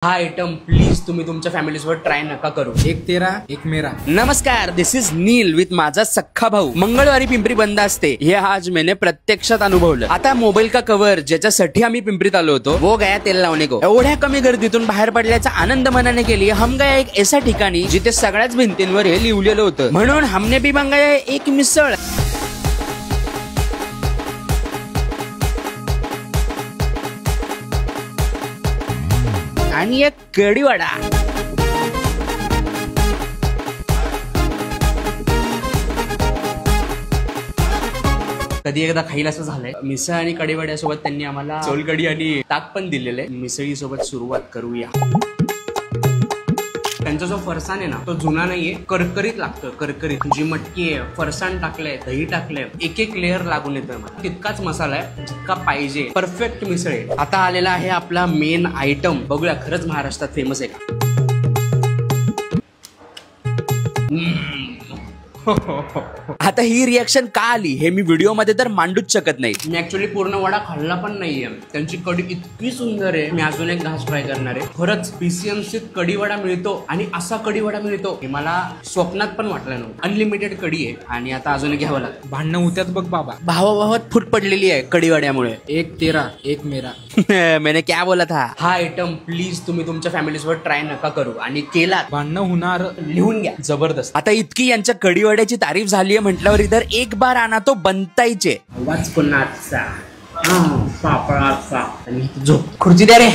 हा item please तुम्ही तुमच्या फॅमिली सोबत ट्राय नका करू। एक तेरा एक मेरा। नमस्कार, दिस इज नील विथ माझा सख्खा भाऊ। मंगळवारी पिंपरी बंद असते हे आज मैंने प्रत्यक्षात अनुभवलं। आता मोबाईल का कव्हर ज्याच्यासाठी आम्ही पिंपरीत आलो होतो वो गया तेल लावणे को। एवढ्या कमी गर्दीतून बाहेर पडल्याचा आनंद मनाने केली हम गया एक ऐसा ठिकाणी जिथे सगळ्याच भिंतींवर हे लिहिलेलं होतं, म्हणून हमने भी मांगाया एक मिसळ। आणि एक कढीवडा। कधी एकदा खाईल असं झालंय। मिसळ आणि कढीवड्यासोबत त्यांनी आम्हाला सोलकढी आणि ताक पण दिलेलं आहे। मिसळी सोबत सुरुवात करूया। त्यांचा जो फरसाण आहे ना तो जुना नाहीये, करकरीत लागतं, करकरीत। जी मटकी आहे, फरसाण टाकलंय, दही टाकलंय, एक एक लेअर लागून येतोय मला। तितकाच मसाला आहे जितका पाहिजे, परफेक्ट मिसळ आहे। आता आलेला आहे आपला मेन आयटम, बघूया खरंच महाराष्ट्रात फेमस आहे का। आता ही रिएक्शन का आली हे मी व्हिडिओ मध्ये तर मांडूच शकत नाही। मी ऍक्च्युअली पूर्ण वडा खाल्ला पण नाहीये। त्यांची कढी इतकी सुंदर आहे, मी अजून एक घास ट्राय करणार आहे। खरंच पीसीएमसीत कढी वडा मिळतो आणि असा कढी वडा मिळतो हे मला स्वप्नात पण वाटलं नव्हतं। अनलिमिटेड कढी आहे आणि आता अजून घ्यावं लागतं। भांडणं होत्यात बघ बाबा, भावाभावात फूट पडलेली आहे कढी वड्यामुळे। एक तेरा एक मेरा। मैंने क्या बोला था। हा आयटम प्लीज तुम्ही तुमच्या फॅमिली सोबत ट्राय नका करू, आणि केला भांडणं होणार, लिहून घ्या। जबरदस्त। आता इतकी यांच्या कढी वड्याची तारीफ झाली आहे म्हटल्यावर इधर एक बार आना तो बनताईचे। आवाज पुन्हा पापळाचा आणि झोप। खुर्ची द्या रे।